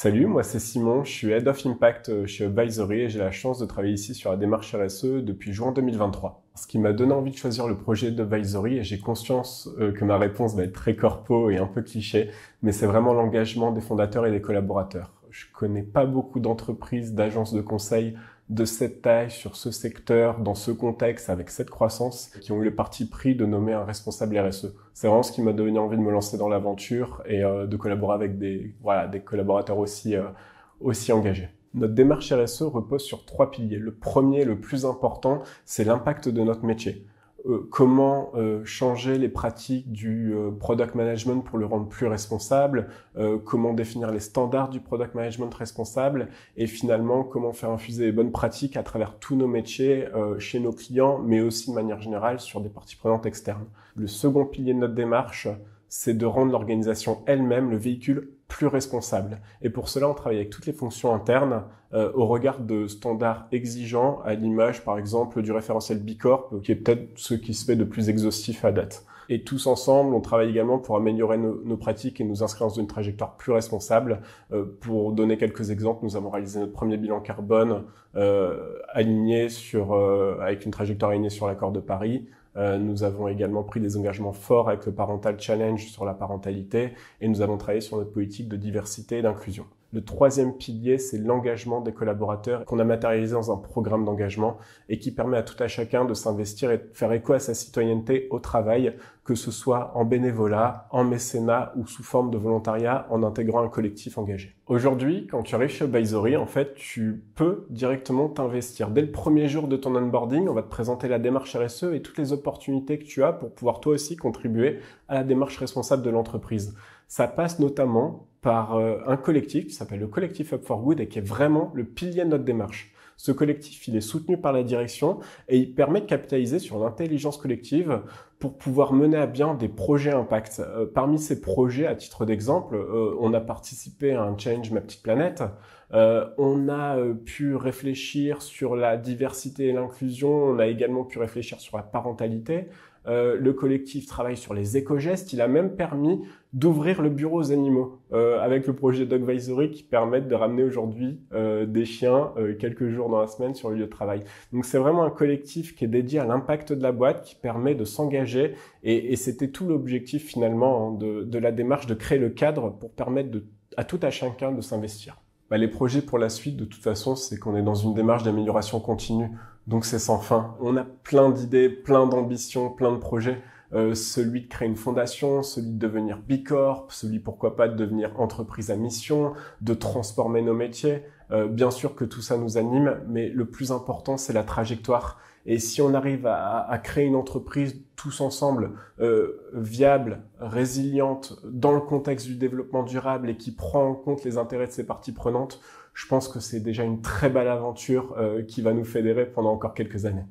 Salut, moi c'est Simon, je suis Head of Impact chez Advisory et j'ai la chance de travailler ici sur la démarche RSE depuis juin 2023. Ce qui m'a donné envie de choisir le projet d'Advisory, et j'ai conscience que ma réponse va être très corpo et un peu cliché, mais c'est vraiment l'engagement des fondateurs et des collaborateurs. Je connais pas beaucoup d'entreprises, d'agences de conseil de cette taille, sur ce secteur, dans ce contexte, avec cette croissance, qui ont eu le parti pris de nommer un responsable RSE. C'est vraiment ce qui m'a donné envie de me lancer dans l'aventure et de collaborer avec des collaborateurs aussi engagés. Notre démarche RSE repose sur 3 piliers. Le premier, le plus important, c'est l'impact de notre métier. Comment changer les pratiques du product management pour le rendre plus responsable, comment définir les standards du product management responsable et finalement comment faire infuser les bonnes pratiques à travers tous nos métiers chez nos clients, mais aussi de manière générale sur des parties prenantes externes. Le second pilier de notre démarche, c'est de rendre l'organisation elle-même, le véhicule, plus responsable. Et pour cela, on travaille avec toutes les fonctions internes au regard de standards exigeants, à l'image, par exemple, du référentiel B Corp, qui est peut-être ce qui se fait de plus exhaustif à date. Et tous ensemble, on travaille également pour améliorer nos pratiques et nous inscrire dans une trajectoire plus responsable. Pour donner quelques exemples, nous avons réalisé notre premier bilan carbone avec une trajectoire alignée sur l'accord de Paris. Nous avons également pris des engagements forts avec le Parental Challenge sur la parentalité et nous avons travaillé sur notre politique de diversité et d'inclusion. Le troisième pilier, c'est l'engagement des collaborateurs qu'on a matérialisé dans un programme d'engagement et qui permet à tout à chacun de s'investir et de faire écho à sa citoyenneté au travail, que ce soit en bénévolat, en mécénat ou sous forme de volontariat en intégrant un collectif engagé. Aujourd'hui, quand tu arrives chez Advisory, en fait, tu peux directement t'investir. Dès le premier jour de ton onboarding, on va te présenter la démarche RSE et toutes les opportunités que tu as pour pouvoir toi aussi contribuer à la démarche responsable de l'entreprise. Ça passe notamment par un collectif qui s'appelle le collectif Up for Good et qui est vraiment le pilier de notre démarche. Ce collectif, il est soutenu par la direction et il permet de capitaliser sur l'intelligence collective pour pouvoir mener à bien des projets impact. Parmi ces projets, à titre d'exemple, on a participé à un Change Ma Petite Planète. On a pu réfléchir sur la diversité et l'inclusion. On a également pu réfléchir sur la parentalité. Le collectif travaille sur les éco-gestes. Il a même permis d'ouvrir le bureau aux animaux avec le projet Dogvisory qui permet de ramener aujourd'hui des chiens quelques jours dans la semaine sur le lieu de travail. Donc c'est vraiment un collectif qui est dédié à l'impact de la boîte, qui permet de s'engager et c'était tout l'objectif finalement de la démarche, de créer le cadre pour permettre à tout à chacun de s'investir. Les projets pour la suite, de toute façon, c'est qu'on est dans une démarche d'amélioration continue. Donc c'est sans fin. On a plein d'idées, plein d'ambitions, plein de projets. Celui de créer une fondation, celui de devenir B Corp, celui pourquoi pas de devenir entreprise à mission, de transformer nos métiers. Bien sûr que tout ça nous anime, mais le plus important, c'est la trajectoire. Et si on arrive à créer une entreprise tous ensemble, viable, résiliente, dans le contexte du développement durable et qui prend en compte les intérêts de ses parties prenantes, je pense que c'est déjà une très belle aventure qui va nous fédérer pendant encore quelques années.